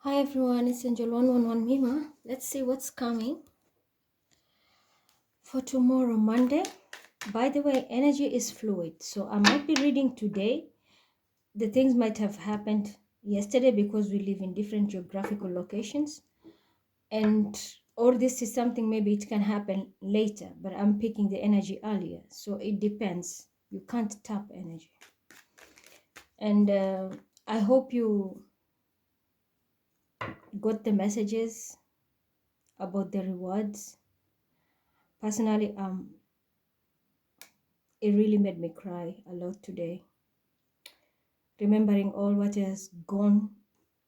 Hi everyone, it's Angel 111 Mima. Let's see what's coming for tomorrow, Monday. By the way, energy is fluid, so I might be reading today. The things might have happened yesterday because we live in different geographical locations, and or this is something maybe it can happen later, but I'm picking the energy earlier, so it depends. You can't tap energy, and I hope you got the messages about the rewards. Personally, it really made me cry a lot today, remembering all what has gone,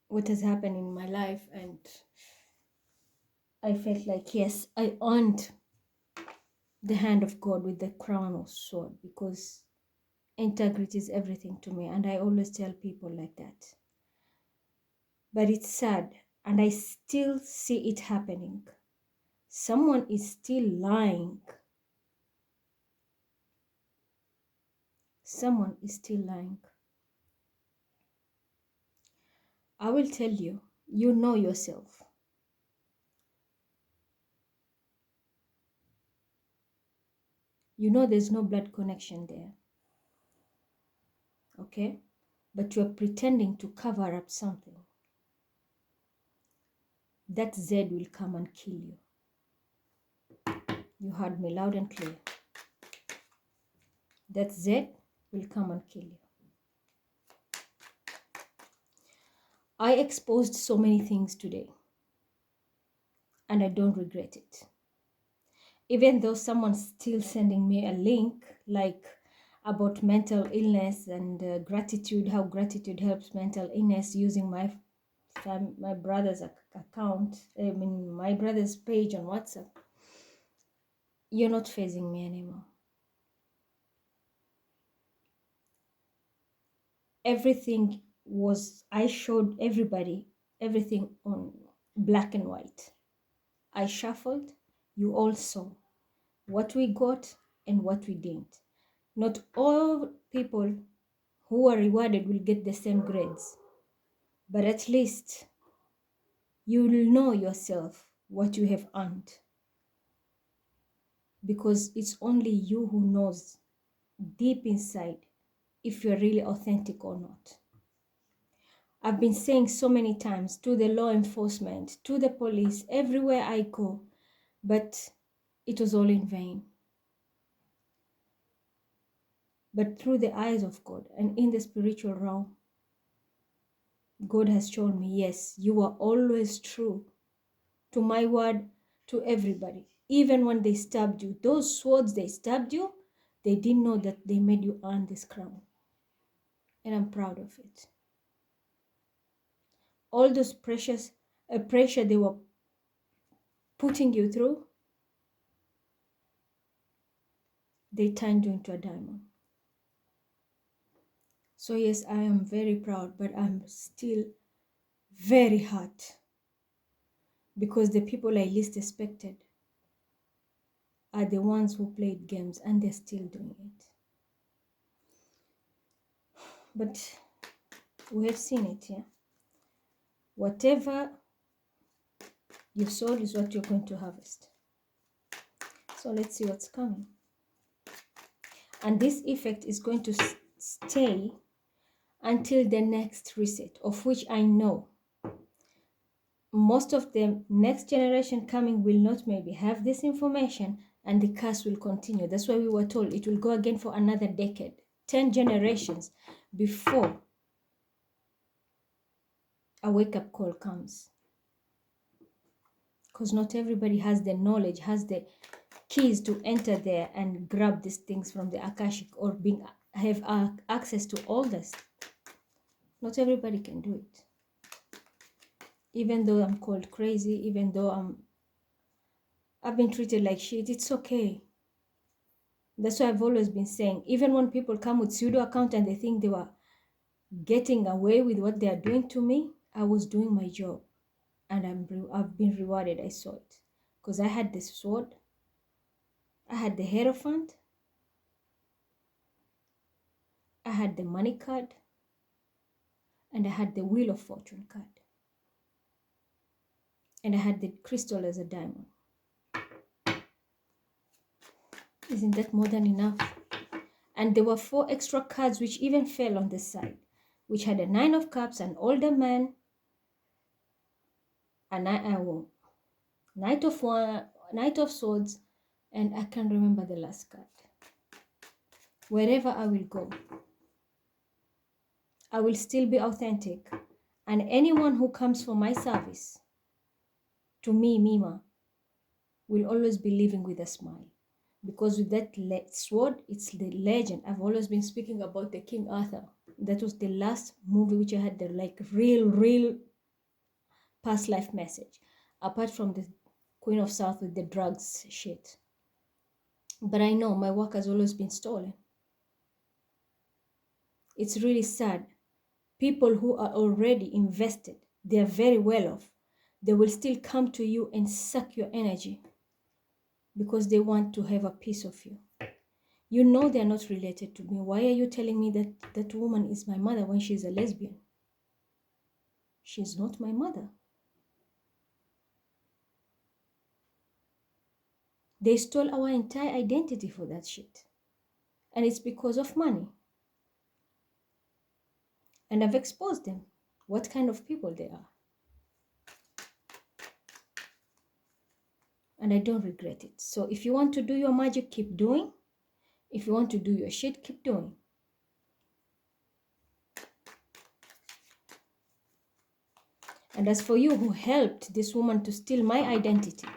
what has happened in my life. And I felt like, yes, I earned the hand of God with the crown of sword, because integrity is everything to me. And I always tell people like that. But it's sad, and I still see it happening. Someone is still lying. Someone is still lying. I will tell you, you know yourself. You know there's no blood connection there. Okay? But you're pretending to cover up something. That Z will come and kill you. You heard me loud and clear. That Z will come and kill you. I exposed so many things today, and I don't regret it. Even though someone's still sending me a link like about mental illness and gratitude, how gratitude helps mental illness, using my brother's account, my brother's page on WhatsApp. You're not phasing me anymore. Everything was, I showed everybody everything on black and white. I shuffled, you all saw what we got and what we didn't. Not all people who are rewarded will get the same grades, but at least you will know yourself what you have earned, because it's only you who knows deep inside if you're really authentic or not. I've been saying so many times to the law enforcement, to the police, everywhere I go, but it was all in vain. But through the eyes of God and in the spiritual realm, God has shown me, yes, you are always true to my word, to everybody. Even when they stabbed you, those swords they stabbed you, they didn't know that they made you earn this crown. And I'm proud of it. All those pressure they were putting you through, they turned you into a diamond. So yes, I am very proud, but I'm still very hurt, because the people I least expected are the ones who played games, and they're still doing it. But we have seen it, yeah? Whatever you sowed is what you're going to harvest. So let's see what's coming. And this effect is going to stay until the next reset, of which I know most of the next generation coming will not maybe have this information, and the curse will continue. That's why we were told it will go again for another decade, 10 generations before a wake-up call comes. Because not everybody has the knowledge, has the keys to enter there and grab these things from the Akashic, or have access to all this. Not everybody can do it. Even though I'm called crazy, even though I've been treated like shit, it's okay. That's why I've always been saying, even when people come with pseudo account and they think they were getting away with what they are doing to me, I was doing my job, and I've been rewarded. I saw it, because I had the sword, I had the Hierophant, I had the money card, and I had the Wheel of Fortune card. And I had the crystal as a diamond. Isn't that more than enough? And there were 4 extra cards which even fell on the side, which had a 9 of cups, an older man, a knight of swords, and I can't remember the last card. Wherever I will go, I will still be authentic, and anyone who comes for my service, to me, Mima, will always be living with a smile. Because with that sword, it's the legend. I've always been speaking about the King Arthur. That was the last movie which I had the real past life message. Apart from the Queen of South with the drugs shit. But I know my work has always been stolen. It's really sad. People who are already invested, they are very well off. They will still come to you and suck your energy because they want to have a piece of you. You know they're not related to me. Why are you telling me that that woman is my mother when she's a lesbian? She's not my mother. They stole our entire identity for that shit. And it's because of money. And I've exposed them, what kind of people they are. And I don't regret it. So if you want to do your magic, keep doing. If you want to do your shit, keep doing. And as for you who helped this woman to steal my identity,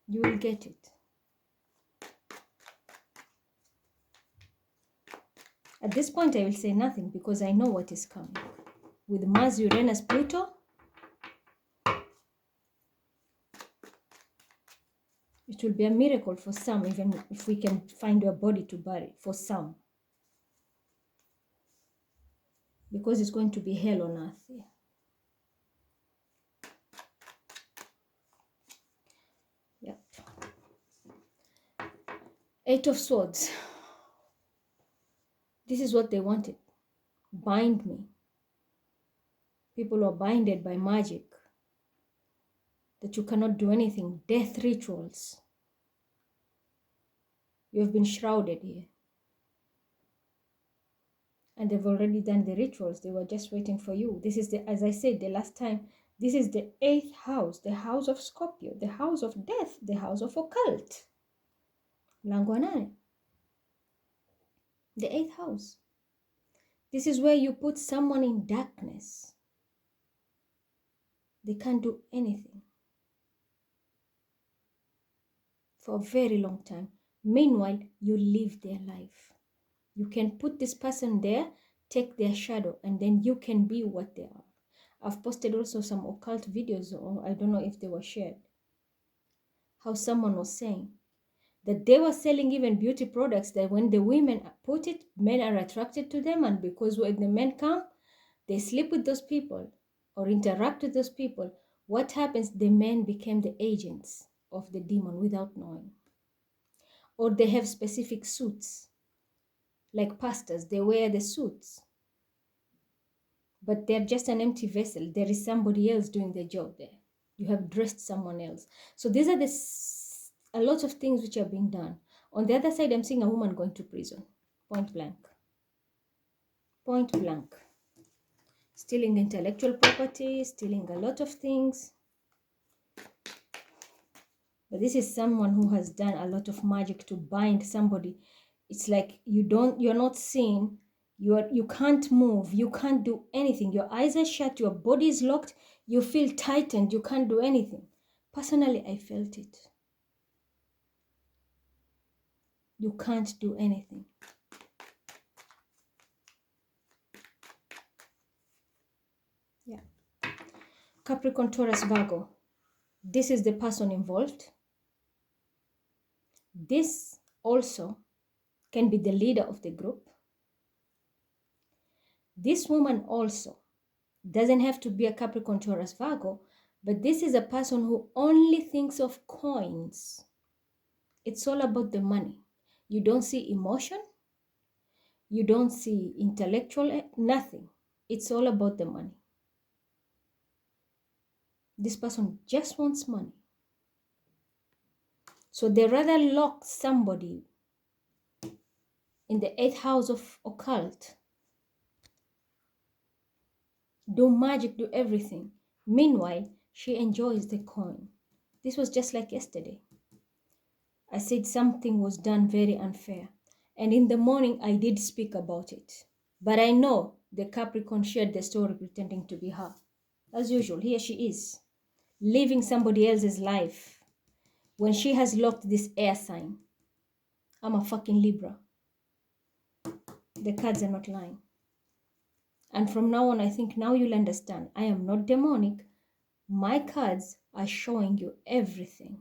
you will get it. At this point, I will say nothing because I know what is coming. With Mars, Uranus, Pluto, it will be a miracle for some, even if we can find a body to bury, for some. Because it's going to be hell on earth here. Yep. 8 of Swords. This is what they wanted. Bind me. People are binded by magic. That you cannot do anything. Death rituals. You have been shrouded here. And they've already done the rituals. They were just waiting for you. This is the, as I said the last time, this is the 8th house, the house of Scorpio, the house of death, the house of occult. Mlango wa 8. The 8th house. This is where you put someone in darkness. They can't do anything for a very long time. Meanwhile, you live their life. You can put this person there, take their shadow, and then you can be what they are. I've posted also some occult videos, or I don't know if they were shared. How someone was saying that they were selling even beauty products that when the women put it, men are attracted to them, and because when the men come, they sleep with those people or interact with those people. What happens? The men became the agents of the demon without knowing. Or they have specific suits. Like pastors, they wear the suits. But they're just an empty vessel. There is somebody else doing the job there. You have dressed someone else. So these are a lot of things which are being done. On the other side, I'm seeing a woman going to prison. Point blank. Point blank. Stealing intellectual property, stealing a lot of things. But this is someone who has done a lot of magic to bind somebody. It's like you're not seen, you can't move, you can't do anything. Your eyes are shut, your body is locked, you feel tightened, you can't do anything. Personally, I felt it. You can't do anything. Yeah. Capricorn, Taurus, Virgo. This is the person involved. This also can be the leader of the group. This woman also doesn't have to be a Capricorn, Taurus, Virgo, but this is a person who only thinks of coins. It's all about the money. You don't see emotion. You don't see intellectual, nothing. It's all about the money. This person just wants money. So they rather lock somebody in the 8th house of occult, do magic, do everything. Meanwhile, she enjoys the coin. This was just like yesterday. I said something was done very unfair. And in the morning, I did speak about it. But I know the Capricorn shared the story pretending to be her. As usual, here she is, living somebody else's life when she has locked this air sign. I'm a fucking Libra. The cards are not lying. And from now on, I think now you'll understand. I am not demonic. My cards are showing you everything.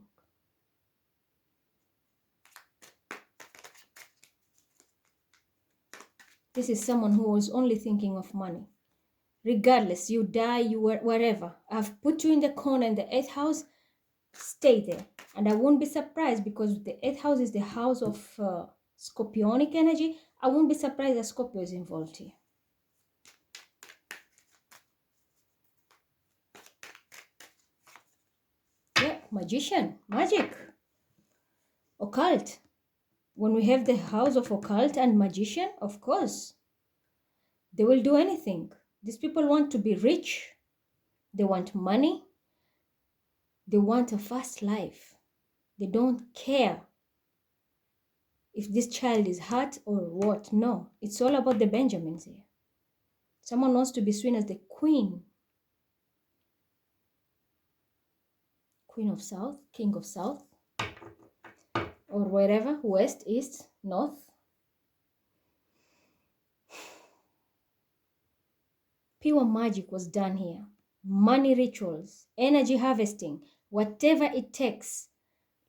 This is someone who was only thinking of money. Regardless, you die, you were wherever. I've put you in the corner in the 8th house. Stay there. And I won't be surprised because the 8th house is the house of Scorpionic energy. I won't be surprised that Scorpio is involved here. Yeah, magician, magic, occult. When we have the house of occult and magician, of course, they will do anything. These people want to be rich. They want money. They want a fast life. They don't care if this child is hurt or what. No, it's all about the Benjamins here. Someone wants to be seen as the queen. Queen of South, King of South, or wherever, West, East, North. Pure magic was done here. Money rituals, energy harvesting, whatever it takes.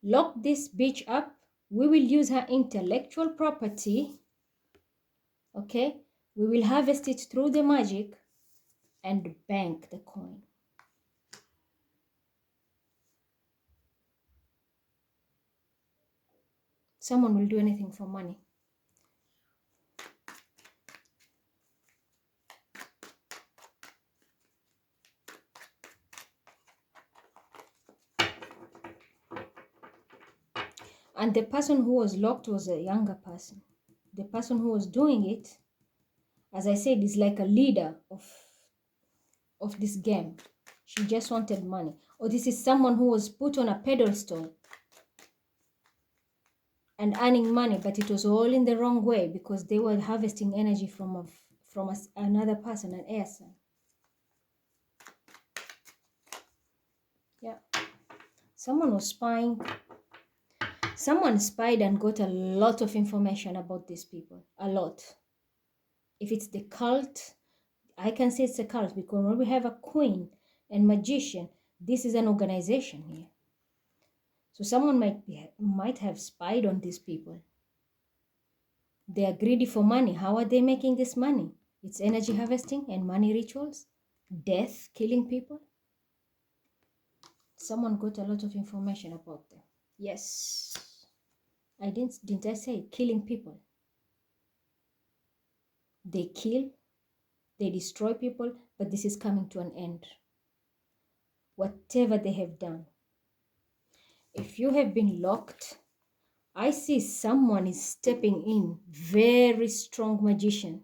Lock this bitch up. We will use her intellectual property. Okay? We will harvest it through the magic and bank the coin. Someone will do anything for money. And the person who was locked was a younger person. The person who was doing it, as I said, is like a leader of this game. She just wanted money. Or this is someone who was put on a pedestal and earning money, but it was all in the wrong way because they were harvesting energy from another person, an air sign. Yeah. Someone was spying. Someone spied and got a lot of information about these people. A lot. If it's the cult, I can say it's a cult because when we have a queen and magician, this is an organization here. So someone might have spied on these people. They are greedy for money. How are they making this money? It's energy harvesting and money rituals, death, killing people. Someone got a lot of information about them. Yes. Didn't I say killing people? They kill, they destroy people, but this is coming to an end. Whatever they have done. If you have been locked, I see someone is stepping in, very strong magician.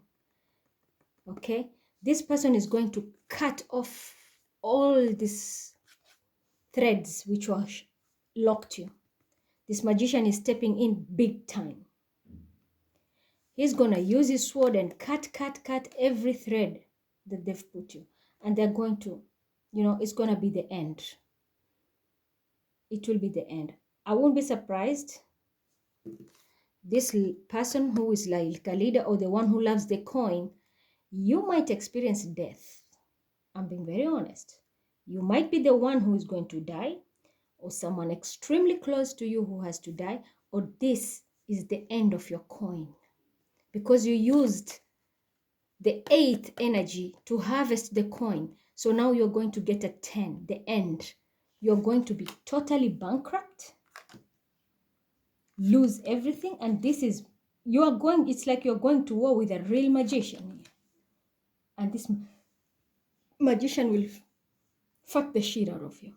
Okay? This person is going to cut off all these threads which were locked you. This magician is stepping in big time. He's going to use his sword and cut every thread that they've put you. And they're going to, it's going to be the end. It will be the end. I won't be surprised. This person who is like a leader or the one who loves the coin, you might experience death. I'm being very honest. You might be the one who is going to die, or someone extremely close to you who has to die, or this is the end of your coin. Because you used the 8th energy to harvest the coin. So now you're going to get a 10, the end. You're going to be totally bankrupt, lose everything, and it's like you're going to war with a real magician. And this magician will fuck the shit out of you.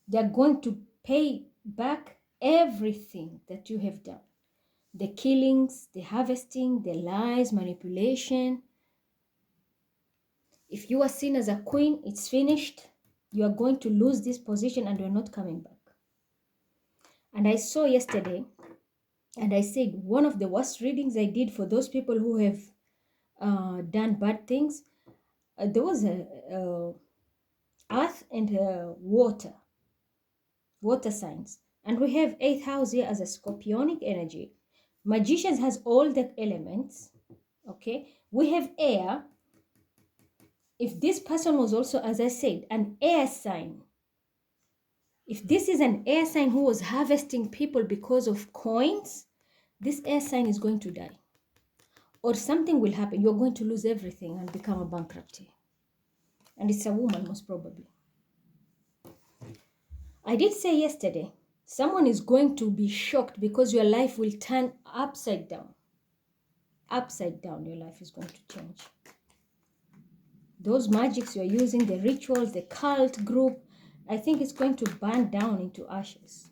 They're going to pay back everything that you have done. The killings, the harvesting, the lies, manipulation. If you are seen as a queen, it's finished. You are going to lose this position and you're not coming back. And I saw yesterday, and I said one of the worst readings I did for those people who have done bad things, there was a earth and water signs. And we have 8th house here as a scorpionic energy. Magicians has all the elements, okay? We have air. If this person was also, as I said, an air sign, if this is an air sign who was harvesting people because of coins, this air sign is going to die. Or something will happen. You're going to lose everything and become a bankruptcy. And it's a woman, most probably. I did say yesterday, someone is going to be shocked because your life will turn upside down. Upside down, your life is going to change. Those magics you're using, the rituals, the cult group, I think it's going to burn down into ashes.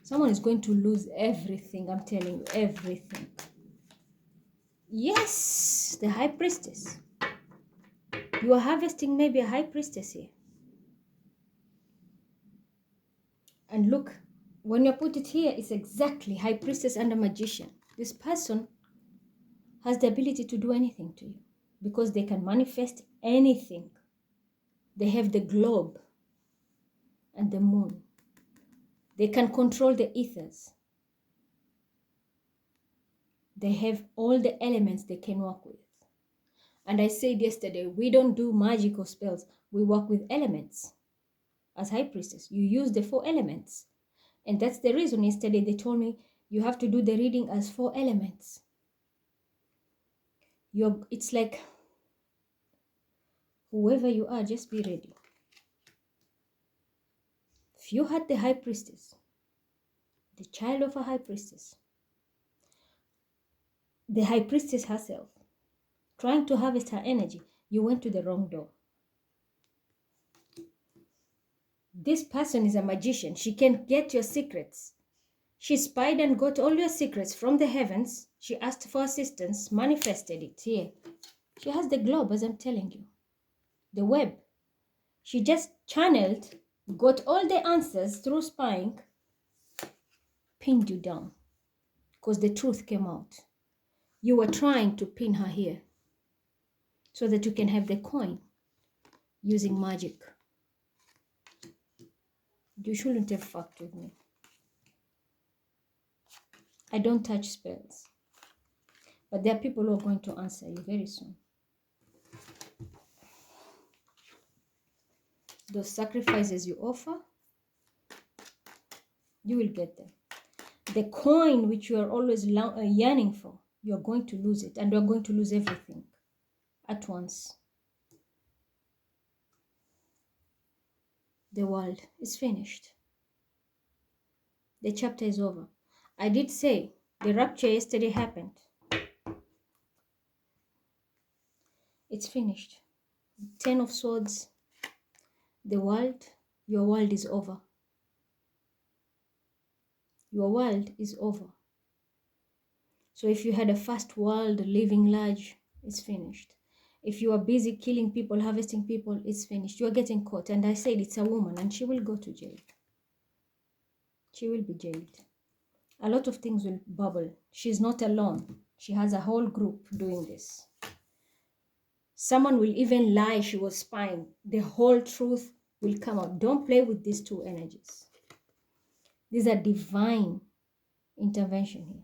Someone is going to lose everything, I'm telling you, everything. Yes, the high priestess. You are harvesting maybe a high priestess here. And look, when you put it here, it's exactly high priestess and a magician. This person has the ability to do anything to you because they can manifest anything. They have the globe and the moon. They can control the ethers. They have all the elements they can work with. And I said yesterday, we don't do magical spells. We work with elements. As high priestess, you use the 4 elements. And that's the reason yesterday they told me you have to do the reading as 4 elements. It's like whoever you are, just be ready. If you had the high priestess, the child of a high priestess, the high priestess herself, trying to harvest her energy, you went to the wrong door. This person is a magician. She can get your secrets. She spied and got all your secrets from the heavens. She asked for assistance, manifested it here. She has the globe, as I'm telling you. The web. She just channeled, got all the answers through spying, pinned you down. Because the truth came out. You were trying to pin her here so that you can have the coin using magic. You shouldn't have fucked with me. I don't touch spells. But there are people who are going to answer you very soon. Those sacrifices you offer, you will get them. The coin which you are always yearning for, you are going to lose it. And you are going to lose everything at once. The world is finished. The chapter is over. I did say the rapture yesterday happened. It's finished. 10 of Swords. The world, your world is over. Your world is over. So if you had a first world, living large, it's finished. If you are busy killing people, harvesting people, it's finished. You are getting caught. And I said it's a woman and she will go to jail. She will be jailed. A lot of things will bubble. She's not alone. She has a whole group doing this. Someone will even lie she was spying. The whole truth will come out. Don't play with these 2 energies. These are divine intervention here.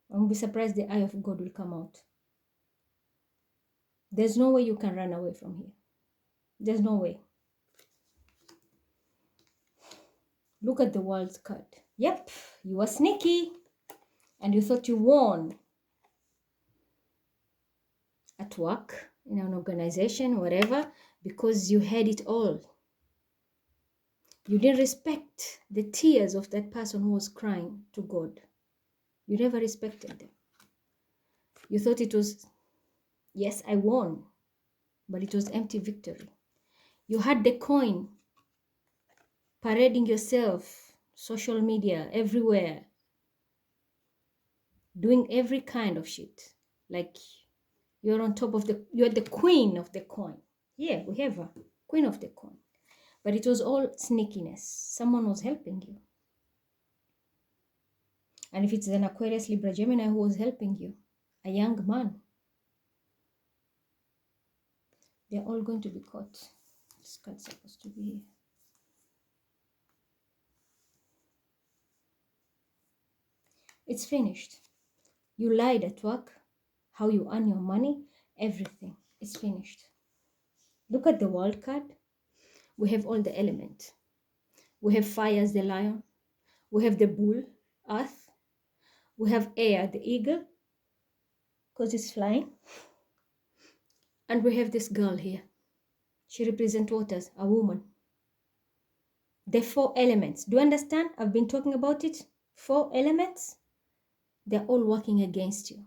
I won't be surprised the eye of God will come out. There's no way you can run away from here. There's no way. Look at the world's card. Yep, you were sneaky. And you thought you won. At work, in an organization, whatever, because you had it all. You didn't respect the tears of that person who was crying to God. You never respected them. You thought it was, yes, I won, but it was empty victory. You had the coin, parading yourself, social media, everywhere, doing every kind of shit. Like you're on top of you're the queen of the coin. Yeah, we have a queen of the coin. But it was all sneakiness. Someone was helping you. And if it's an Aquarius, Libra, Gemini who was helping you, a young man, they're all going to be caught. This card's supposed to be here. It's finished. You lied at work, how you earn your money, everything. It's finished. Look at the world card. We have all the elements. We have fire as the lion. We have the bull, earth. We have air, the eagle, because it's flying. And we have this girl here. She represents waters, a woman. The 4 elements. Do you understand? I've been talking about it. 4 elements. They're all working against you.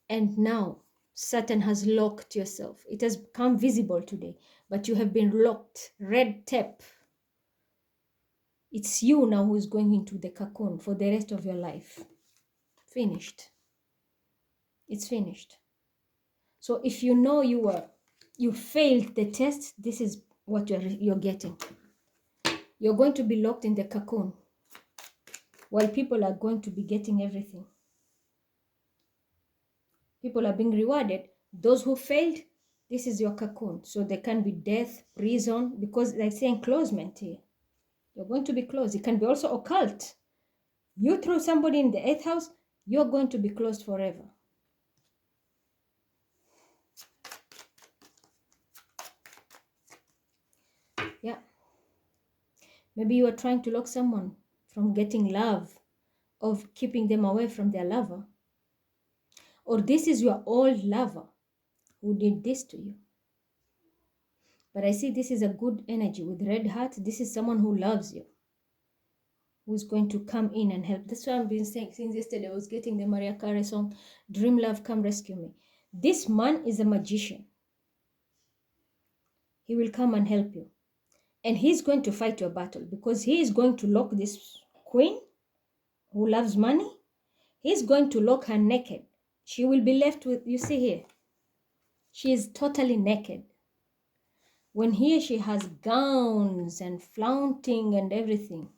And now Saturn has locked yourself. It has become visible today, but you have been locked. Red tape. It's you now who is going into the cocoon for the rest of your life. Finished. It's finished. So if you know you failed the test, this is what you're getting. You're going to be locked in the cocoon while people are going to be getting everything. People are being rewarded. Those who failed, this is your cocoon. So there can be death, prison, because they say enclosement here. You're going to be closed. It can be also occult. You throw somebody in the 8th house, you're going to be closed forever. Yeah. Maybe you are trying to lock someone from getting love, of keeping them away from their lover. Or this is your old lover who did this to you. But I see this is a good energy with red heart. This is someone who loves you, who's going to come in and help. That's why I've been saying since yesterday. I was getting the Mariah Carey song, Dream Love, Come Rescue Me. This man is a magician. He will come and help you. And he's going to fight your battle because he is going to lock this queen who loves money. He's going to lock her naked. She will be left with, you see here, she is totally naked. When here she has gowns and flaunting and everything.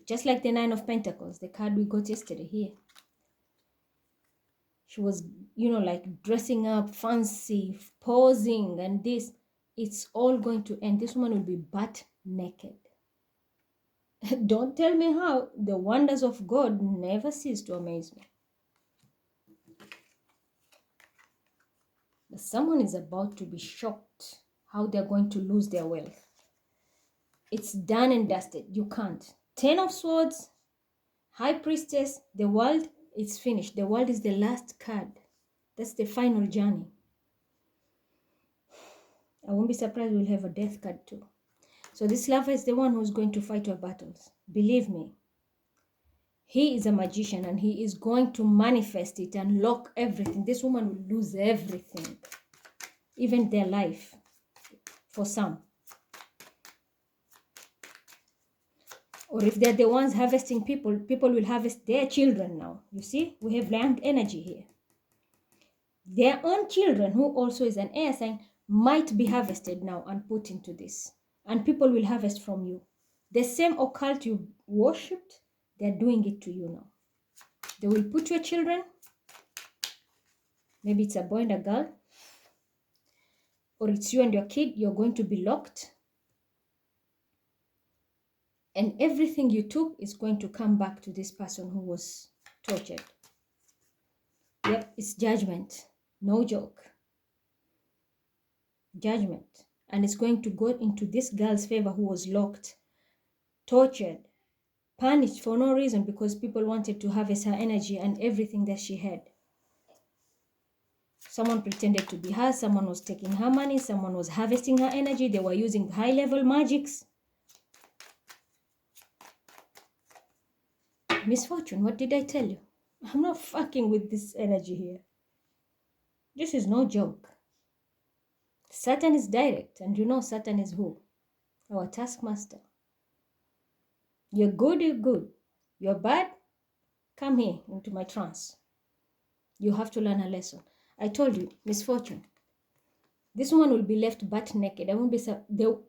Just like the 9 of Pentacles, the card we got yesterday here. She was, like dressing up, fancy, posing, and this. It's all going to end. This woman will be butt naked. Don't tell me how. The wonders of God never cease to amaze me. But someone is about to be shocked how they're going to lose their wealth. It's done and dusted. You can't. 10 of Swords, High Priestess, the world, it's finished. The world is the last card. That's the final journey. I won't be surprised we'll have a death card too. So this lover is the one who's going to fight your battles. Believe me. He is a magician and he is going to manifest it and lock everything. This woman will lose everything. Even their life. For some. Or if they're the ones harvesting people, people will harvest their children now. You see, we have young energy here. Their own children, who also is an air sign, might be harvested now and put into this. And people will harvest from you. The same occult you worshipped, they're doing it to you now. They will put your children, maybe it's a boy and a girl, or it's you and your kid, you're going to be locked. And everything you took is going to come back to this person who was tortured. Yep, it's judgment. No joke. Judgment. And it's going to go into this girl's favor who was locked, tortured, punished for no reason because people wanted to harvest her energy and everything that she had. Someone pretended to be her, someone was taking her money, someone was harvesting her energy, they were using high-level magics. Misfortune, what did I tell you? I'm not fucking with this energy here. This is no joke. Satan is direct, and you know Satan is who? Our taskmaster. You're good, you're good. You're bad, come here into my trance. You have to learn a lesson. I told you, misfortune. This one will be left butt naked. I won't be.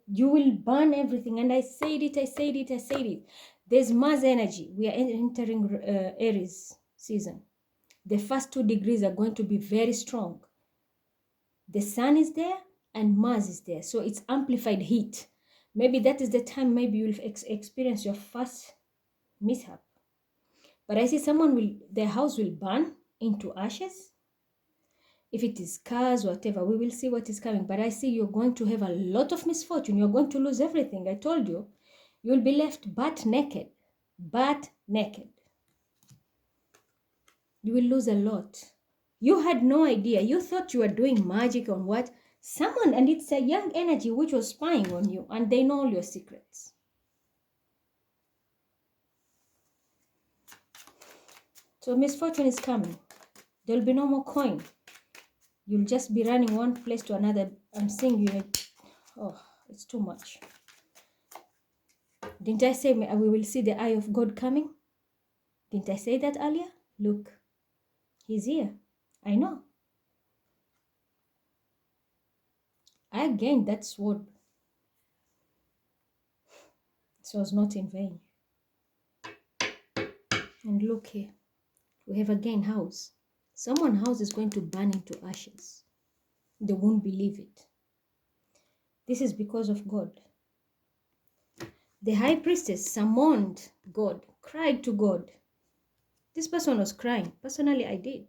You will burn everything. And I said it. There's Mars energy. We are entering Aries season. The first 2 degrees are going to be very strong. The sun is there and Mars is there. So it's amplified heat. Maybe that is the time maybe you'll experience your first mishap. But I see their house will burn into ashes. If it is cars, whatever, we will see what is coming. But I see you're going to have a lot of misfortune. You're going to lose everything. I told you, you'll be left butt naked. Butt naked. You will lose a lot. You had no idea. You thought you were doing magic on what? Someone, and it's a young energy which was spying on you, and they know all your secrets. So misfortune is coming. There will be no more coin. You'll just be running one place to another. I'm seeing you. Oh, it's too much. Didn't I say we will see the eye of God coming? Didn't I say that earlier? Look, he's here. I know. I gained that sword. It was not in vain. And look here. We have again house. Someone's house is going to burn into ashes. They won't believe it. This is because of God. The high priestess summoned God, cried to God. This person was crying. Personally, I did.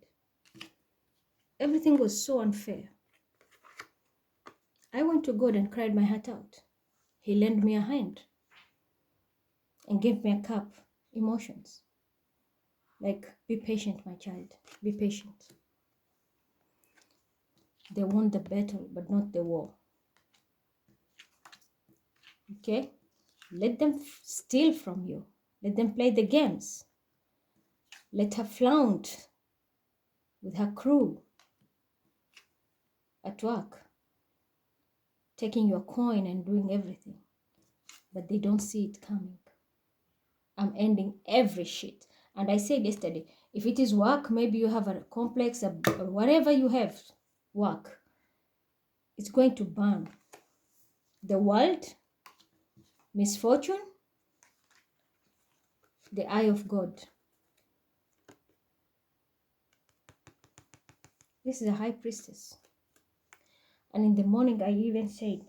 Everything was so unfair. I went to God and cried my heart out. He lent me a hand and gave me a cup, emotions. Like, be patient, my child. Be patient. They won the battle, but not the war. Okay? Let them steal from you. Let them play the games. Let her flaunt with her crew at work, taking your coin and doing everything. But they don't see it coming. I'm ending every shit. And I said yesterday, if it is work, maybe you have a complex, or whatever you have, work, it's going to burn. The world, misfortune, the eye of God. This is a high priestess. And in the morning, I even said,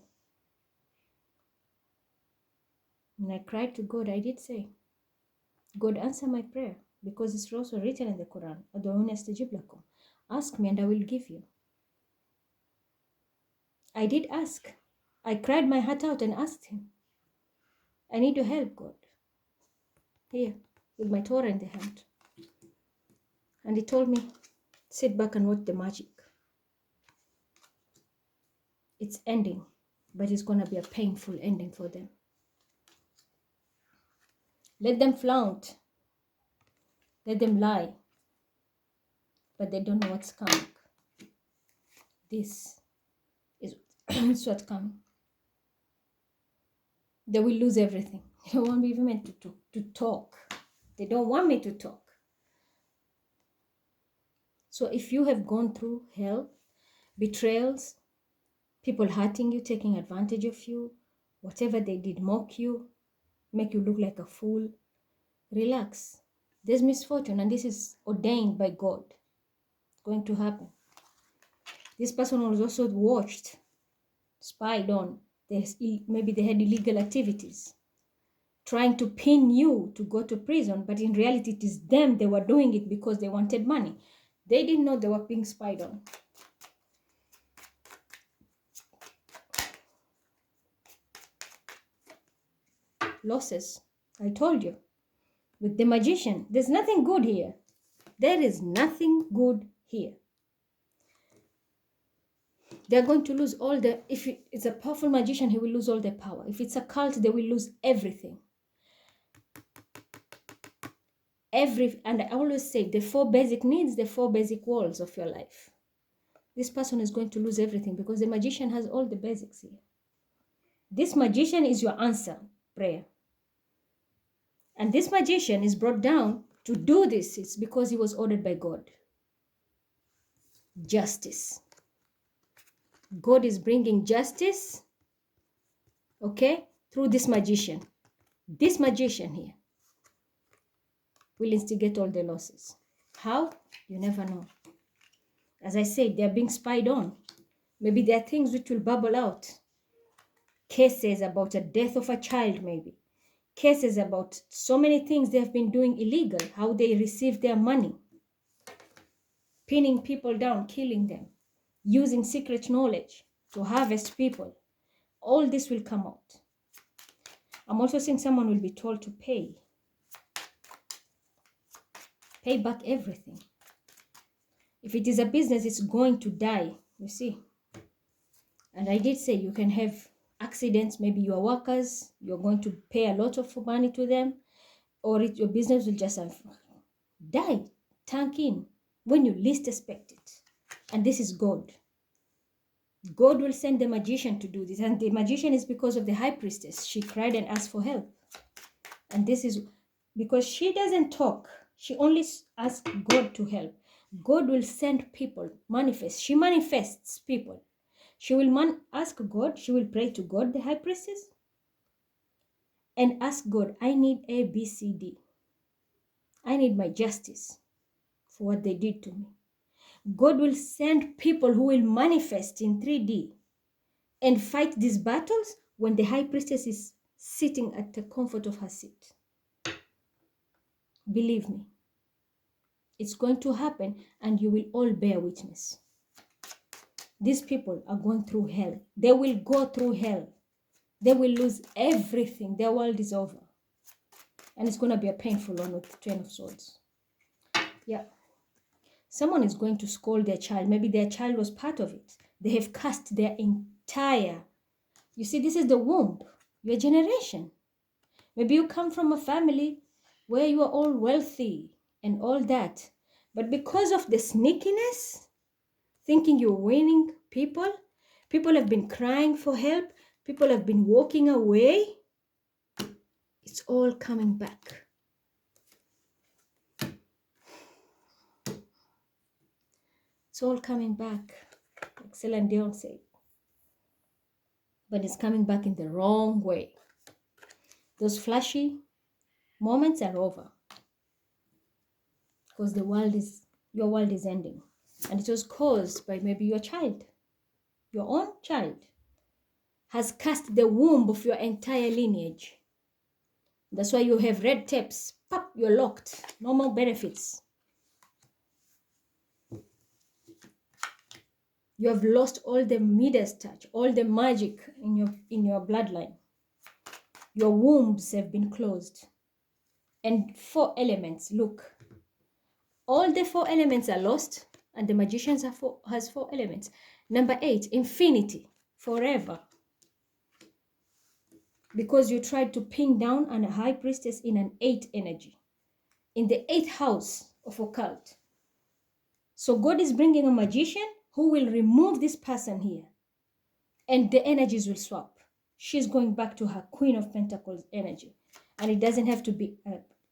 when I cried to God, I did say, God, answer my prayer, because it's also written in the Quran, ask me and I will give you. I did ask. I cried my heart out and asked him, I need your help, God. Here, with my Torah in the hand. And he told me, sit back and watch the magic. It's ending, but it's going to be a painful ending for them. Let them flaunt. Let them lie. But they don't know what's coming. This is what's coming. They will lose everything. They don't want me even to talk. They don't want me to talk. So if you have gone through hell, betrayals, people hurting you, taking advantage of you, whatever they did, mock you, make you look like a fool, relax. There's misfortune, and this is ordained by God. It's going to happen. This person was also watched, spied on. Maybe they had illegal activities, trying to pin you to go to prison, but in reality it is them. They were doing it because they wanted money. They didn't know they were being spied on. Losses. I told you. With the magician, there's nothing good here. There is nothing good here. They're going to lose all the... If it's a powerful magician, he will lose all the power. If it's a cult, they will lose everything. And I always say the 4 basic needs, the 4 basic walls of your life. this person is going to lose everything, because the magician has all the basics here. This magician is your answer prayer. And this magician is brought down to do this. It's because he was ordered by God. Justice. God is bringing justice, okay, through this magician. This magician here will instigate all the losses. How? You never know. As I said, they're being spied on. Maybe there are things which will bubble out. Cases about a death of a child, maybe. Cases about so many things they have been doing illegal, how they receive their money. Pinning people down, killing them, using secret knowledge to harvest people. All this will come out. I'm also seeing someone will be told to pay. Pay back everything. If it is a business, it's going to die, you see. And I did say you can have accidents, maybe your workers, you're going to pay a lot of money to them, or your business will just die, tank in, when you least expect it. And this is God. God will send the magician to do this. And the magician is because of the high priestess. She cried and asked for help. And this is because she doesn't talk. She only asks God to help. God will send people, manifest. She manifests people. She will ask God, she will pray to God, the high priestess, and ask God, I need A, B, C, D. I need my justice for what they did to me. God will send people who will manifest in 3D and fight these battles when the high priestess is sitting at the comfort of her seat. Believe me, it's going to happen, and you will all bear witness. These people are going through hell. They will go through hell. They will lose everything. Their world is over. And it's going to be a painful one with the 10 of swords. Yeah. Someone is going to scold their child. Maybe their child was part of it. They have cast their entire... You see, this is the womb, your generation. Maybe you come from a family where you are all wealthy and all that. But because of the sneakiness, thinking you're winning people have been crying for help, people have been walking away. It's all coming back. It's all coming back, like Celine Dion said. But it's coming back in the wrong way. Those flashy moments are over. Because your world is ending. And it was caused by maybe your child. Your own child has cast the womb of your entire lineage. That's why you have red tapes. Pop, you're locked. No more benefits. You have lost all the Midas touch, all the magic in your bloodline. Your wombs have been closed. And 4 elements, look. All the 4 elements are lost, and the magician has 4 elements. Number 8, infinity, forever. Because you tried to pin down a high priestess in an 8 energy, in the 8th house of occult. So God is bringing a magician who will remove this person here, and the energies will swap. She's going back to her Queen of Pentacles energy, and it doesn't have to be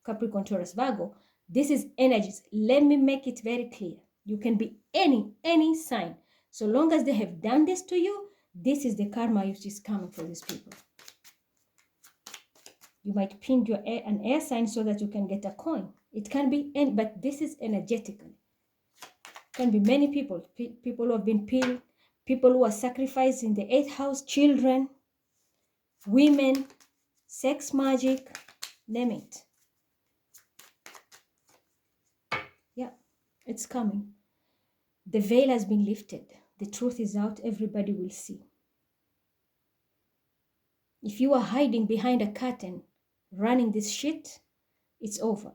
Capricorn, Taurus, Virgo. This is energies. Let me make it very clear. You can be any sign. So long as they have done this to you, this is the karma which is coming for these people. You might pin an air sign so that you can get a coin. It can be any, but this is energetically. Can be many people. People who have been pinned, people who are sacrificed in the 8th house, children, women, sex magic, name it. Yeah, it's coming. The veil has been lifted. The truth is out. Everybody will see. If you are hiding behind a curtain, running this shit, it's over.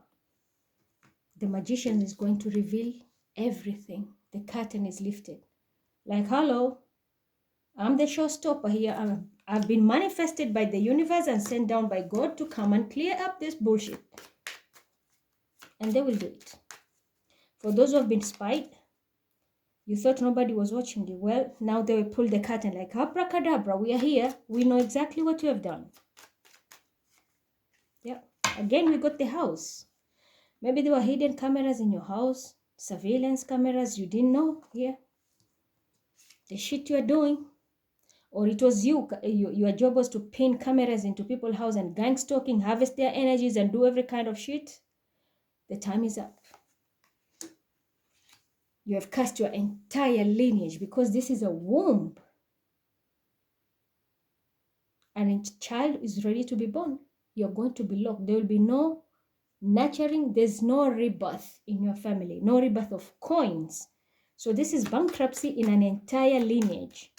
The magician is going to reveal everything. The curtain is lifted. Like, hello, I'm the showstopper here. I've been manifested by the universe and sent down by God to come and clear up this bullshit. And they will do it. For those who have been spied, You thought nobody was watching you. Well, now they will pull the curtain like, abracadabra, we are here. We know exactly what you have done. Yeah. Again, we got the house. Maybe there were hidden cameras in your house, surveillance cameras you didn't know. Yeah. The shit you are doing. Or it was your job was to pin cameras into people's house and gang stalking, harvest their energies and do every kind of shit. The time is up. You have cast your entire lineage because this is a womb. And a child is ready to be born. You're going to be locked. There will be no nurturing. There's no rebirth in your family. No rebirth of coins. So this is bankruptcy in an entire lineage.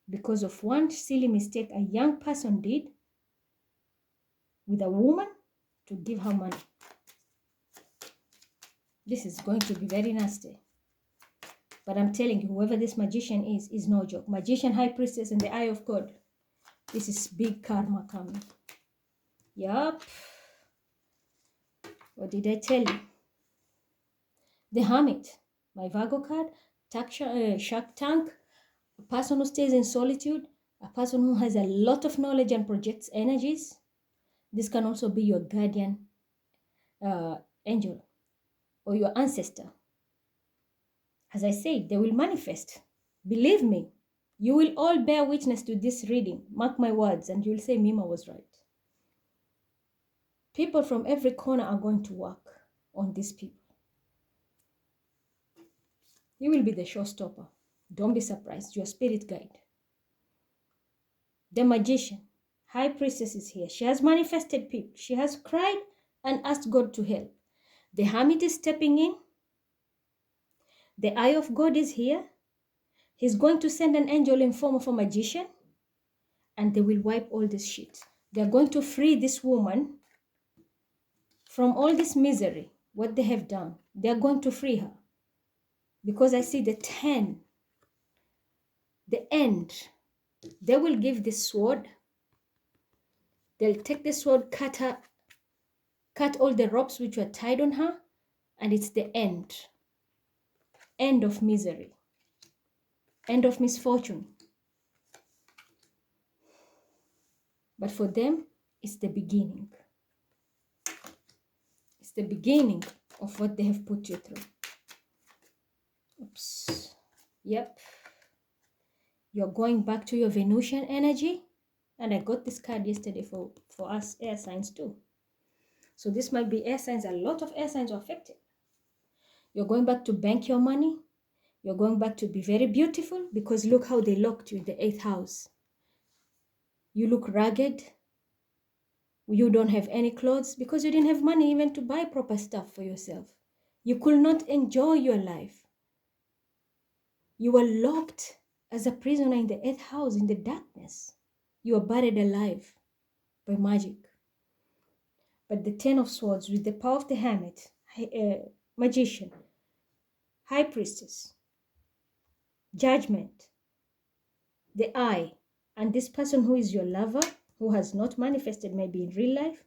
Because of one silly mistake a young person did with a woman to give her money. This is going to be very nasty. But I'm telling you, whoever this magician is no joke. Magician, high priestess, and the eye of God. This is big karma coming. Yup. What did I tell you? The Hermit, my Virgo card, Shark Tank, a person who stays in solitude, a person who has a lot of knowledge and projects energies. This can also be your guardian angel or your ancestor. As I said, they will manifest. Believe me, you will all bear witness to this reading. Mark my words, and you'll say Mima was right. People from every corner are going to work on these people. You will be the showstopper. Don't be surprised. Your spirit guide. The magician, high priestess is here. She has manifested people. She has cried and asked God to help. The hermit is stepping in. The eye of God is here. He's going to send an angel in form of a magician, and they will wipe all this shit. They're going to free this woman from all this misery, what they have done. They're going to free her. Because I see the 10, the end. They will give this sword. They'll take the sword, cut all the ropes which were tied on her, and it's the end. End of misery. End of misfortune. But for them, it's the beginning. It's the beginning of what they have put you through. Oops. Yep. You're going back to your Venusian energy. And I got this card yesterday for us air signs too. So this might be air signs. A lot of air signs are affected. You're going back to bank your money. You're going back to be very beautiful because look how they locked you in the 8th house. You look ragged. You don't have any clothes because you didn't have money even to buy proper stuff for yourself. You could not enjoy your life. You were locked as a prisoner in the 8th house in the darkness. You were buried alive by magic. But the 10 of Swords with the power of the Hermit, magician, high priestess, judgment, the eye, and this person who is your lover, who has not manifested maybe in real life.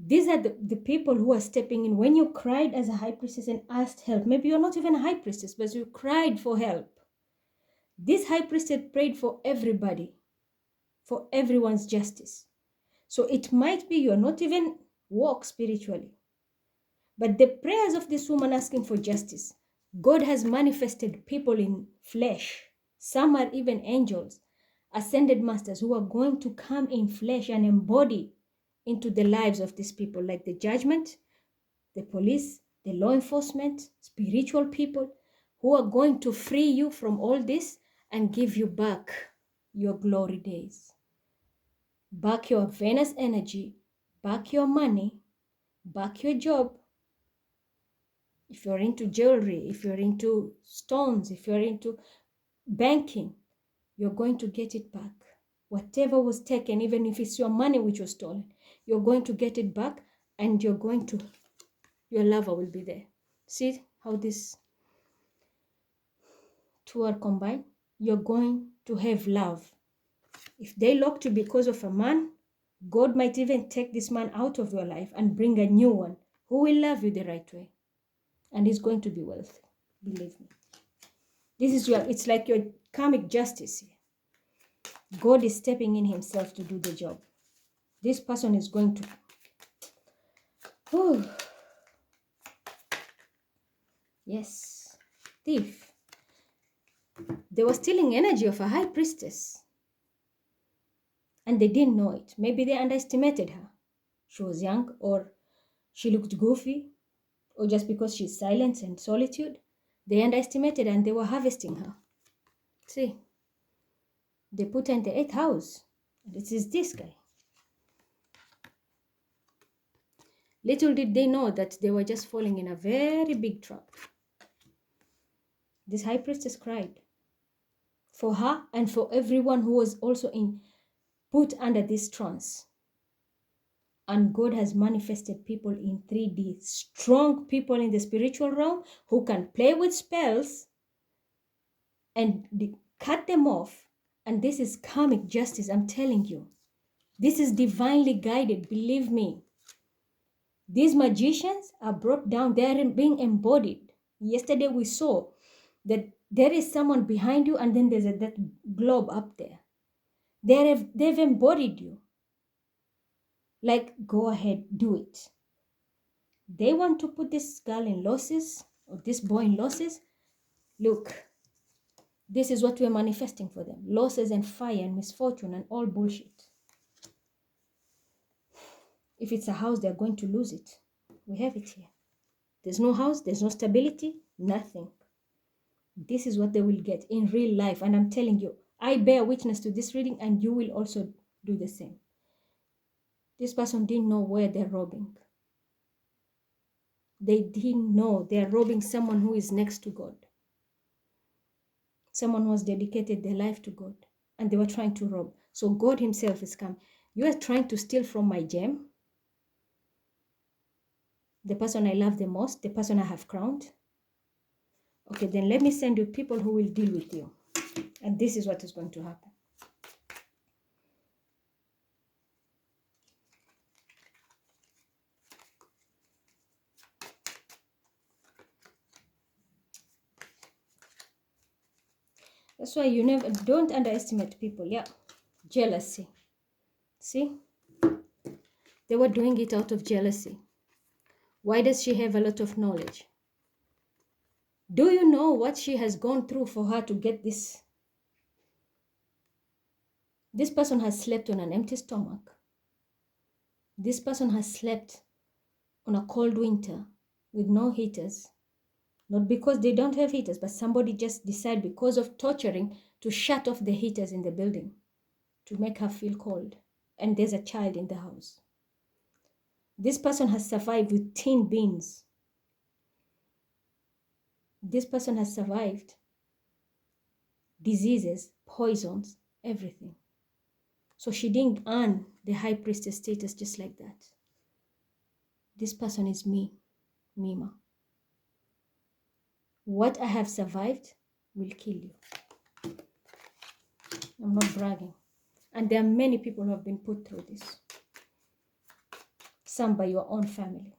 These are the people who are stepping in. When you cried as a high priestess and asked help, maybe you're not even a high priestess, but you cried for help. This high priestess prayed for everybody, for everyone's justice. So it might be you're not even woke spiritually. But the prayers of this woman asking for justice, God has manifested people in flesh. Some are even angels, ascended masters who are going to come in flesh and embody into the lives of these people, like the judgment, the police, the law enforcement, spiritual people who are going to free you from all this and give you back your glory days. Back your Venus energy, back your money, back your job. If you're into jewelry, if you're into stones, if you're into banking, you're going to get it back. Whatever was taken, even if it's your money which was stolen, you're going to get it back, and your lover will be there. See how these two are combined? You're going to have love. If they locked you because of a man, God might even take this man out of your life and bring a new one who will love you the right way. and he's going to be wealthy. Believe me. It's like your karmic justice here. God is stepping in himself to do the job. This person is going to... Oh. Yes. Thief. They were stealing energy of a high priestess. And they didn't know it. Maybe they underestimated her. She was young, or she looked goofy, or just because she's silent and solitude. They underestimated and they were harvesting her. See, they put her in the 8th house. This is this guy. Little did they know that they were just falling in a very big trap. This high priestess cried for her and for everyone who was also put under this trance. And God has manifested people in 3D, strong people in the spiritual realm who can play with spells and cut them off. And this is karmic justice, I'm telling you. This is divinely guided, believe me. These magicians are brought down, they are being embodied. Yesterday we saw that there is someone behind you and then there's that globe up there. They've embodied you. Like, go ahead, do it. They want to put this girl in losses, or this boy in losses. Look, this is what we're manifesting for them. Losses and fire and misfortune and all bullshit. If it's a house, they're going to lose it. We have it here. There's no house, there's no stability, nothing. This is what they will get in real life. And I'm telling you, I bear witness to this reading and you will also do the same. This person didn't know where they're robbing. They didn't know they're robbing someone who is next to God. Someone who has dedicated their life to God. And they were trying to rob. So God himself is come. You are trying to steal from my gem. The person I love the most. The person I have crowned. Okay, then let me send you people who will deal with you. And this is what is going to happen. That's why you don't underestimate people. Yeah. Jealousy. See? They were doing it out of jealousy. Why does she have a lot of knowledge? Do you know what she has gone through for her to get this? This person has slept on an empty stomach. This person has slept on a cold winter with no heaters. Not because they don't have heaters, but somebody just decided because of torturing to shut off the heaters in the building to make her feel cold. And there's a child in the house. This person has survived with tin beans. This person has survived diseases, poisons, everything. So she didn't earn the high priestess status just like that. This person is me, Mima. What I have survived will kill you. I'm not bragging. And there are many people who have been put through this. Some by your own family.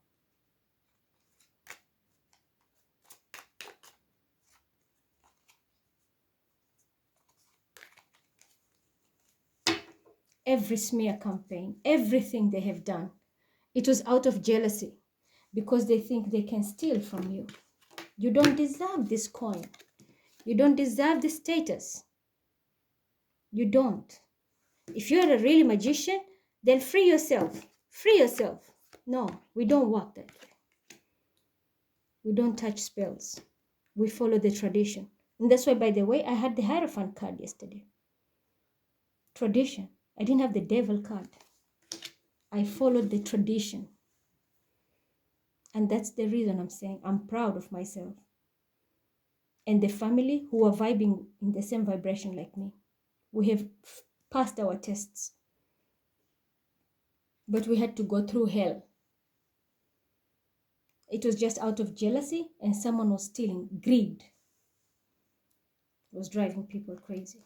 Every smear campaign, everything they have done, it was out of jealousy because they think they can steal from you. You don't deserve this coin. You don't deserve this status. You don't. If you're a real magician, then free yourself. Free yourself. No, we don't work that way. We don't touch spells. We follow the tradition. And that's why, by the way, I had the Hierophant card yesterday. Tradition. I didn't have the devil card. I followed the tradition. And that's the reason I'm saying I'm proud of myself. And the family who are vibing in the same vibration like me. We have passed our tests. But we had to go through hell. It was just out of jealousy and someone was stealing. Greed was driving people crazy.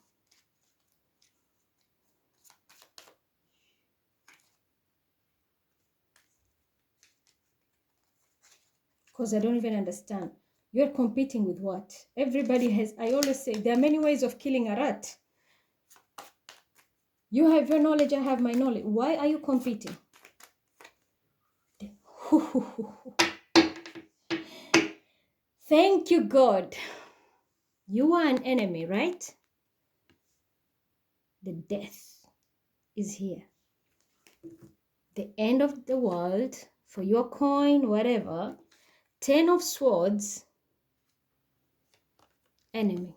Because I don't even understand. You're competing with what? Everybody has, I always say, there are many ways of killing a rat. You have your knowledge, I have my knowledge. Why are you competing? Thank you, God. You are an enemy, right? The death is here. The end of the world, for your coin, whatever. 10 of swords, enemy.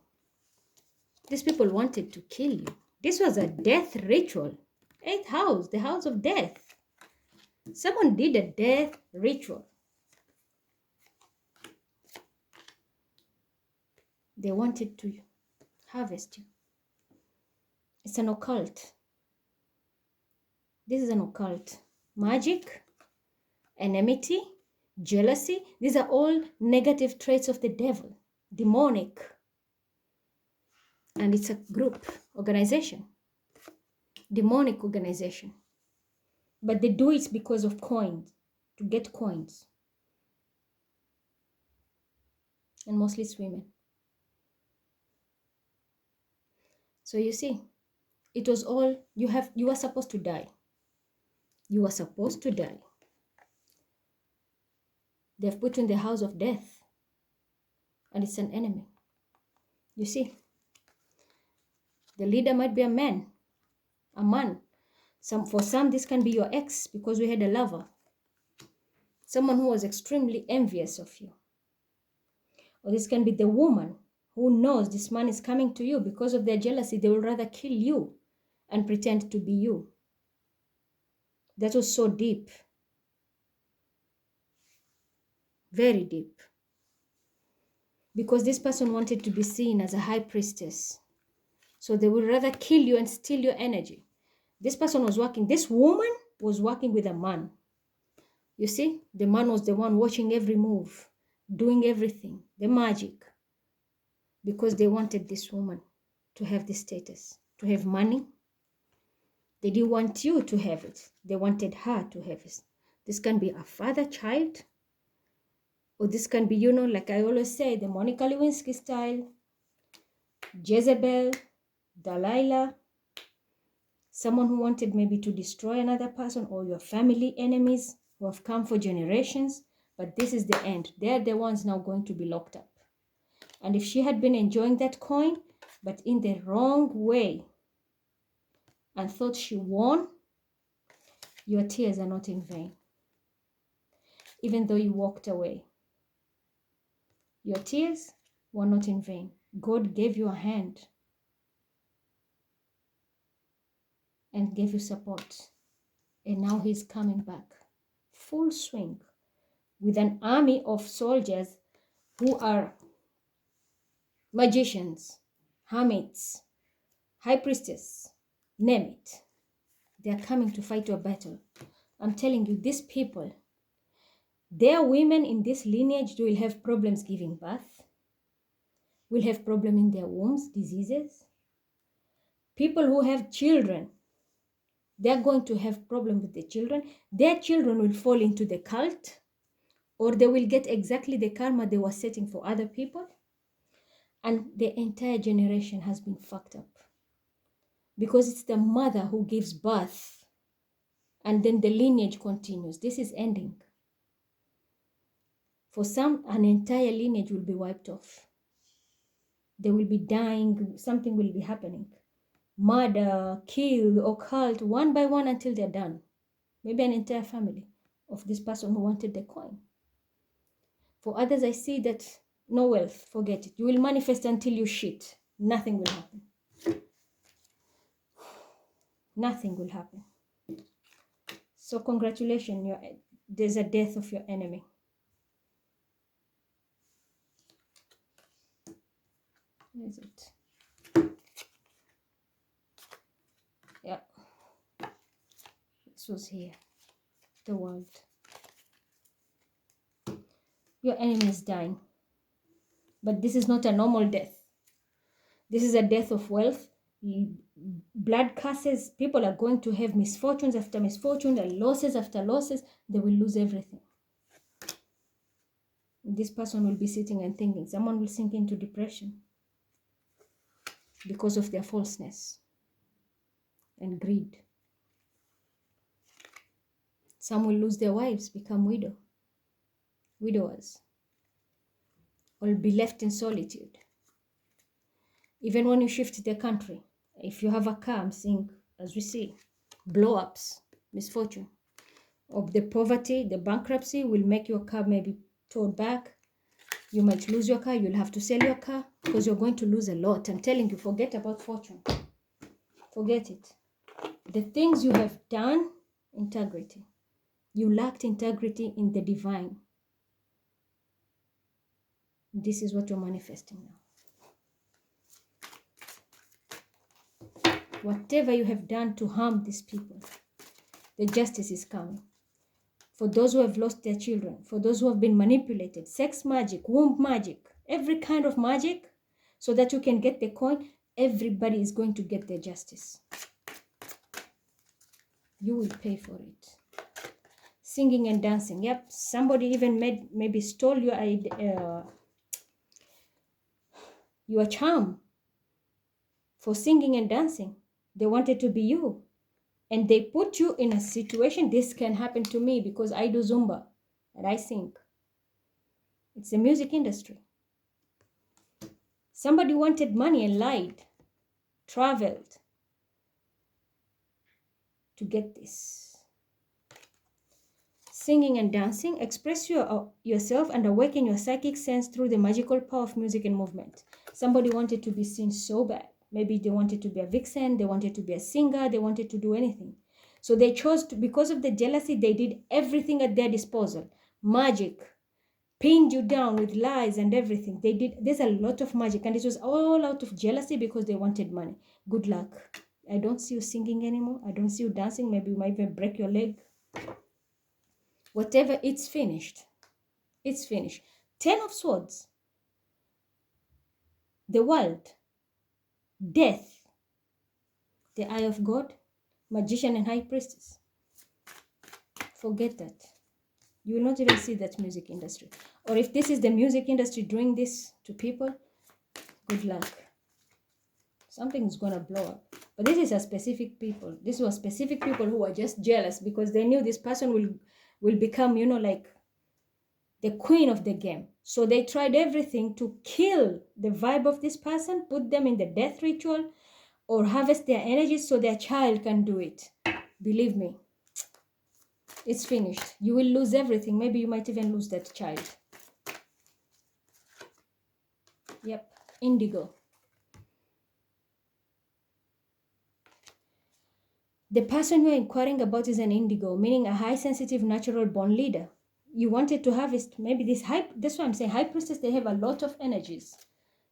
These people wanted to kill you. This was a death ritual. 8th house, the house of death. Someone did a death ritual. They wanted to harvest you. It's an occult. This is an occult. Magic, enmity, jealousy. These are all negative traits of the devil. Demonic. And it's a group, organization. Demonic organization. But they do it because of coins, to get coins. And mostly it's women. So you see, it was all, you were supposed to die. You were supposed to die. They've put you in the house of death. And it's an enemy. You see, the leader might be a man. For some, this can be your ex because we had a lover. Someone who was extremely envious of you. Or this can be the woman who knows this man is coming to you because of their jealousy. They will rather kill you and pretend to be you. That was so deep. Very deep. Because this person wanted to be seen as a high priestess. So they would rather kill you and steal your energy. This person was working, this woman was working with a man. You see, the man was the one watching every move, doing everything, the magic. Because they wanted this woman to have this status, to have money. They didn't want you to have it. They wanted her to have it. This can be a father-child, or this can be, like I always say, the Monica Lewinsky style, Jezebel, Delilah, someone who wanted maybe to destroy another person, or your family enemies who have come for generations. But this is the end. They're the ones now going to be locked up. And if she had been enjoying that coin, but in the wrong way, and thought she won, your tears are not in vain. Even though you walked away, your tears were not in vain. God gave you a hand and gave you support. And now he's coming back, full swing, with an army of soldiers who are magicians, hermits, high priestess, name it. They are coming to fight your battle. I'm telling you, these people, their women in this lineage will have problems giving birth, will have problems in their wombs, diseases. People who have children, they're going to have problems with the children. Their children will fall into the cult, or they will get exactly the karma they were setting for other people. And the entire generation has been fucked up. Because it's the mother who gives birth. And then the lineage continues. This is ending. For some, an entire lineage will be wiped off. They will be dying. Something will be happening. Murder, kill, occult, one by one until they're done. Maybe an entire family of this person who wanted the coin. For others, I see that no wealth, forget it. You will manifest until you shit. Nothing will happen. Nothing will happen. So congratulations, there's a death of your enemy. Where is it? Yeah. This was here. The world. Your enemy is dying. But this is not a normal death. This is a death of wealth. Blood curses. People are going to have misfortunes after misfortune and losses after losses. They will lose everything. This person will be sitting and thinking. Someone will sink into depression because of their falseness and greed. Some will lose their wives, become widowers, or be left in solitude. Even when you shift the country, if you have a car, I'm seeing, as we see, blow-ups, misfortune. Of the poverty, the bankruptcy will make your car maybe towed back. You might lose your car. You'll have to sell your car because you're going to lose a lot. I'm telling you, forget about fortune. Forget it. The things you have done, integrity. You lacked integrity in the divine. This is what you're manifesting now. Whatever you have done to harm these people, the justice is coming. For those who have lost their children, for those who have been manipulated, sex magic, womb magic, every kind of magic, so that you can get the coin, everybody is going to get their justice. You will pay for it. Singing and dancing. Yep, somebody even maybe stole your charm for singing and dancing. They wanted to be you. And they put you in a situation. This can happen to me because I do Zumba and I sing. It's the music industry. Somebody wanted money and lied, traveled to get this. Singing and dancing, express yourself and awaken your psychic sense through the magical power of music and movement. Somebody wanted to be seen so bad. Maybe they wanted to be a vixen, they wanted to be a singer, they wanted to do anything. So they chose to, because of the jealousy, they did everything at their disposal. Magic, pinned you down with lies and everything. There's a lot of magic, and it was all out of jealousy because they wanted money. Good luck. I don't see you singing anymore. I don't see you dancing. Maybe you might even break your leg. Whatever, it's finished. It's finished. 10 of Swords. The world. Death. The Eye of God. Magician and High Priestess. Forget that. You will not even see that music industry. Or if this is the music industry doing this to people, good luck. Something is going to blow up. But this is a specific people. This was specific people who were just jealous because they knew this person will become, like the queen of the game. So they tried everything to kill the vibe of this person, put them in the death ritual, or harvest their energies so their child can do it. Believe me, it's finished. You will lose everything. Maybe you might even lose that child. Yep, indigo. The person you're inquiring about is an indigo, meaning a high sensitive natural born leader. You wanted to harvest maybe this high, that's why I'm saying high priestess, they have a lot of energies.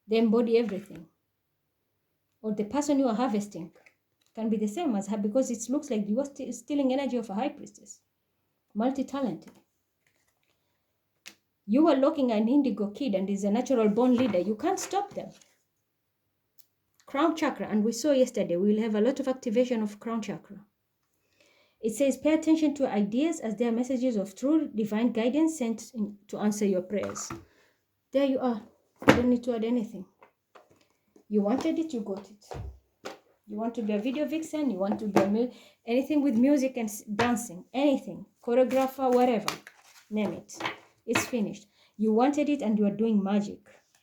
They embody everything. Or the person you are harvesting can be the same as her because it looks like you are stealing energy of a high priestess. Multi-talented. You are looking at an indigo kid and is a natural born leader. You can't stop them. Crown chakra, and we saw yesterday, we will have a lot of activation of crown chakra. It says, pay attention to ideas as they are messages of true divine guidance sent to answer your prayers. There you are. You don't need to add anything. You wanted it, you got it. You want to be a video vixen, you want to be anything with music and dancing, anything, choreographer, whatever, name it. It's finished. You wanted it and you are doing magic.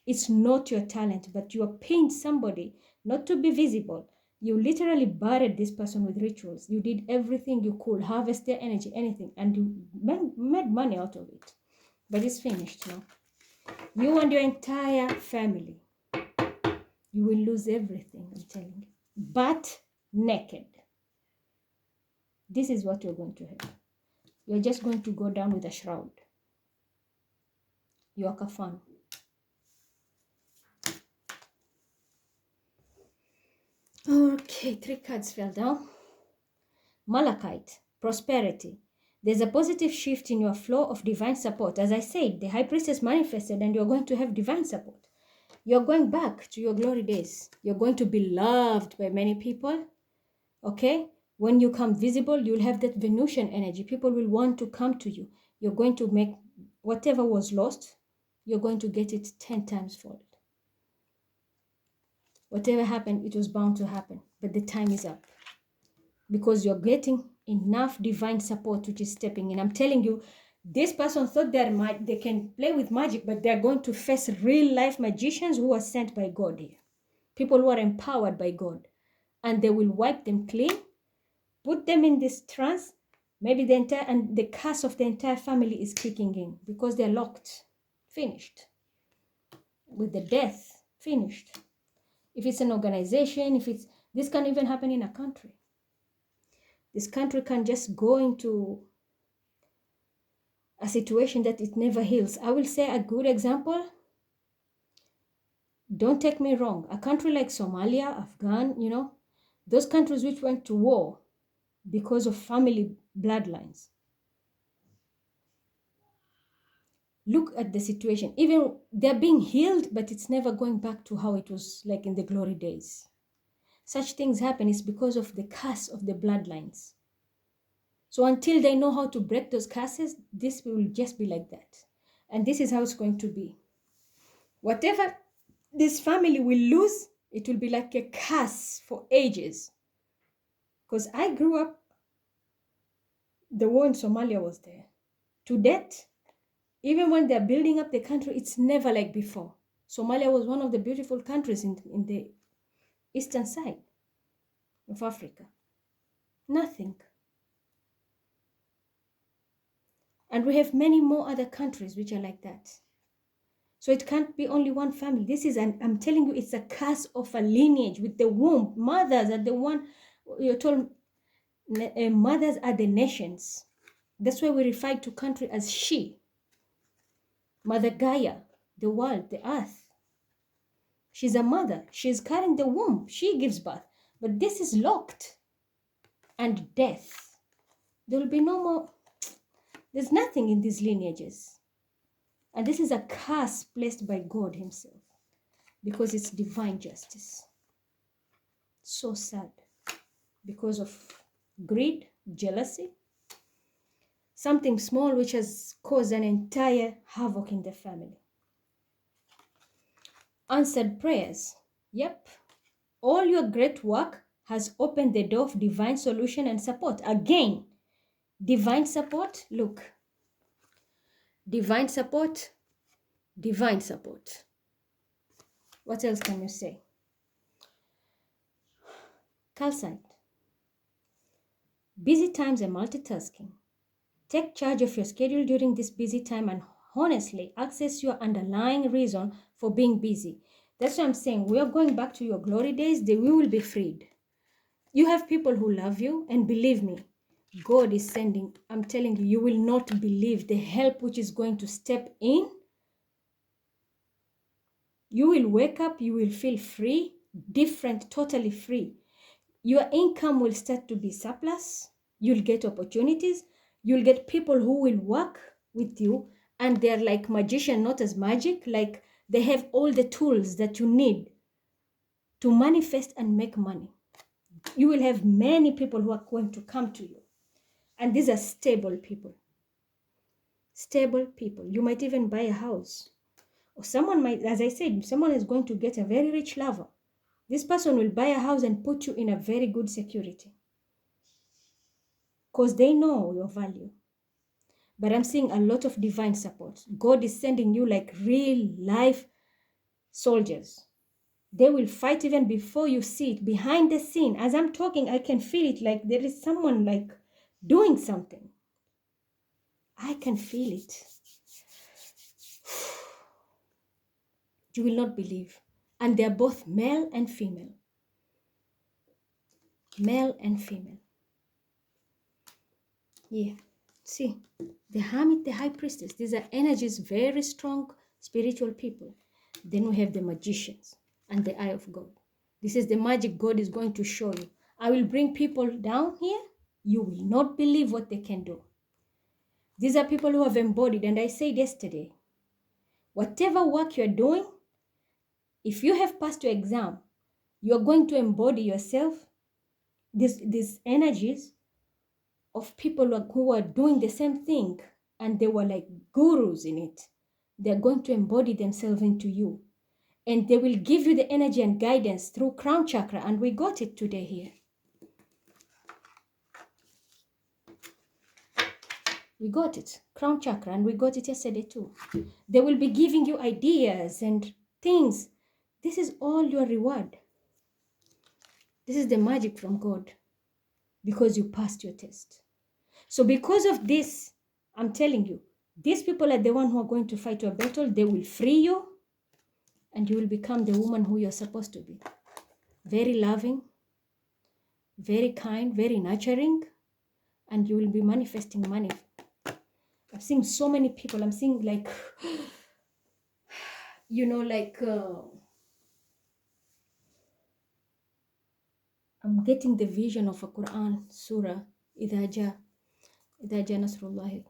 It's not your talent, but you are paying somebody not to be visible. You literally buried this person with rituals. You did everything you could, harvest their energy, anything, and you made money out of it. But it's finished now. You and your entire family. You will lose everything, I'm telling you. But naked. This is what you're going to have. You're just going to go down with a shroud. Your kafan. Okay, 3 cards fell down. Malachite, prosperity. There's a positive shift in your flow of divine support. As I said, the high priestess manifested and you're going to have divine support. You're going back to your glory days. You're going to be loved by many people. Okay? When you come visible, you'll have that Venusian energy. People will want to come to you. You're going to make whatever was lost. you're going to get it 10 times fold. Whatever happened, it was bound to happen, but the time is up because you're getting enough divine support, which is stepping in. I'm telling you, this person thought they can play with magic, but they're going to face real life magicians who are sent by God here. People who are empowered by God, and they will wipe them clean, put them in this trance. Maybe the curse of the entire family is kicking in because they're locked, finished. With the death, finished. If it's an organization, this can even happen in a country. This country can just go into a situation that it never heals. I will say a good example. Don't take me wrong. A country like Somalia, Afghan, those countries which went to war because of family bloodlines. Look at the situation. Even they're being healed, but it's never going back to how it was like in the glory days. Such things happen is because of the curse of the bloodlines. So until they know how to break those curses, this will just be like that. And this is how it's going to be. Whatever this family will lose, it will be like a curse for ages. Because I grew up, the war in Somalia was there. To date, even when they're building up the country, it's never like before. Somalia was one of the beautiful countries in the eastern side of Africa. Nothing. And we have many more other countries which are like that. So it can't be only one family. I'm telling you, it's a curse of a lineage with the womb. Mothers are the one, you're told, mothers are the nations. That's why we refer to country as she. Mother Gaia, the world, the earth. She's a mother. She's carrying the womb. She gives birth. But this is locked. And death. There will be no more. There's nothing in these lineages. And this is a curse placed by God himself. Because it's divine justice. So sad. Because of greed, jealousy. Something small which has caused an entire havoc in the family. Answered prayers. Yep. All your great work has opened the door of divine solution and support. Again, divine support. Look. Divine support. Divine support. What else can you say? Calcite. Busy times and multitasking. Take charge of your schedule during this busy time and honestly access your underlying reason for being busy. That's what I'm saying. We are going back to your glory days. We will be freed. You have people who love you, and believe me, God is sending, I'm telling you, you will not believe the help which is going to step in. You will wake up, you will feel free, different, totally free. Your income will start to be surplus. You'll get opportunities. You'll get people who will work with you, and they're like magician, not as magic, like they have all the tools that you need to manifest and make money. You will have many people who are going to come to you. And these are stable people. Stable people. You might even buy a house. Or someone might, as I said, someone is going to get a very rich lover. This person will buy a house and put you in a very good security. Because they know your value. But I'm seeing a lot of divine support. God is sending you like real life soldiers. They will fight even before you see it. Behind the scene, as I'm talking, I can feel it like there is someone like doing something. I can feel it. You will not believe. And they're both male and female. Male and female. Yeah. See, the hermit, the high priestess, these are energies, very strong spiritual people. Then we have the magicians and the eye of God. This is the magic God is going to show you. I will bring people down here. You will not believe what they can do. These are people who have embodied, and I said yesterday, whatever work you're doing, if you have passed your exam, you're going to embody yourself, these energies of people who are doing the same thing, and they were like gurus in it. They're going to embody themselves into you. And they will give you the energy and guidance through crown chakra. And we got it today here. We got it, crown chakra, and we got it yesterday too. They will be giving you ideas and things. This is all your reward. This is the magic from God because you passed your test. So because of this, I'm telling you, these people are the one who are going to fight your battle. They will free you and you will become the woman who you're supposed to be. Very loving, very kind, very nurturing, and you will be manifesting money. I'm seeing so many people. I'm seeing like, you know, like, I'm getting the vision of a Quran surah, إِذَا جَاءَ نَصْرُ اللَّهِ.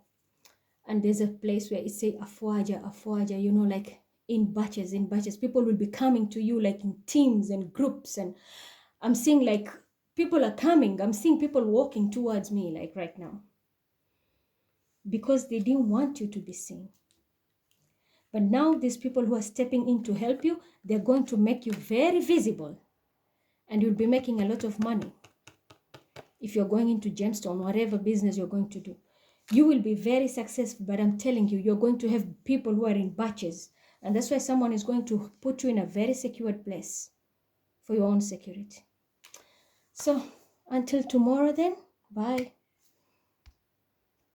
And there's a place where it says afwaja, you know, like in batches. People will be coming to you like in teams and groups. And I'm seeing like people are coming. I'm seeing people walking towards me like right now. Because they didn't want you to be seen. But now these people who are stepping in to help you, they're going to make you very visible. And you'll be making a lot of money. If you're going into gemstone, whatever business you're going to do, you will be very successful. But I'm telling you, you're going to have people who are in batches. And that's why someone is going to put you in a very secured place for your own security. So until tomorrow then, bye.